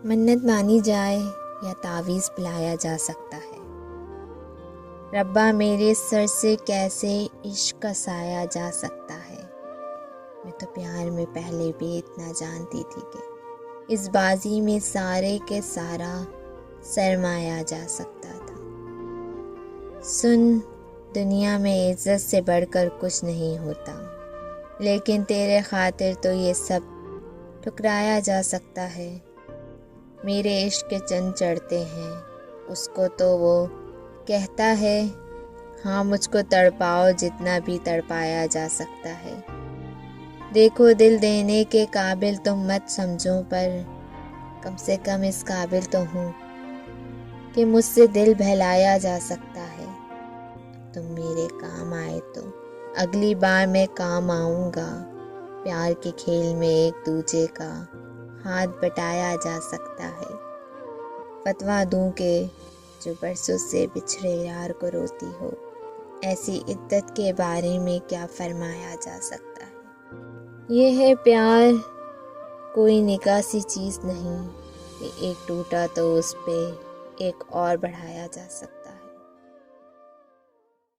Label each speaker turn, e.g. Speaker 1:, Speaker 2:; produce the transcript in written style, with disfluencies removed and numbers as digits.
Speaker 1: منت مانی جائے یا تعویذ پلایا جا سکتا ہے۔ ربا میرے سر سے کیسے عشق کا سایہ جا سکتا ہے۔ میں تو پیار میں پہلے بھی اتنا جانتی تھی کہ اس بازی میں سارے کے سارا سرمایا جا سکتا تھا۔ سن، دنیا میں عزت سے بڑھ کر کچھ نہیں ہوتا، لیکن تیرے خاطر تو یہ سب ٹھکرایا جا سکتا ہے۔ میرے عشق کے چند چڑھتے ہیں، اس کو تو وہ کہتا ہے ہاں مجھ کو تڑپاؤ جتنا بھی تڑپایا جا سکتا ہے۔ دیکھو دل دینے کے قابل تم مت سمجھو، پر کم سے کم اس قابل تو ہوں کہ مجھ سے دل بہلایا جا سکتا ہے۔ تم میرے کام آئے تو اگلی بار میں کام آؤں گا۔ پیار کے کھیل میں ایک دوسرے کا ہاتھ بٹایا جا سکتا ہے۔ فتویٰ دوں کہ جو برسوں سے بچھڑے یار کو روتی ہو، ایسی عدت کے بارے میں کیا فرمایا جا سکتا ہے۔ یہ ہے پیار، کوئی نکاح سی چیز نہیں کہ ایک ٹوٹا تو اس پہ ایک اور بڑھایا جا سکتا۔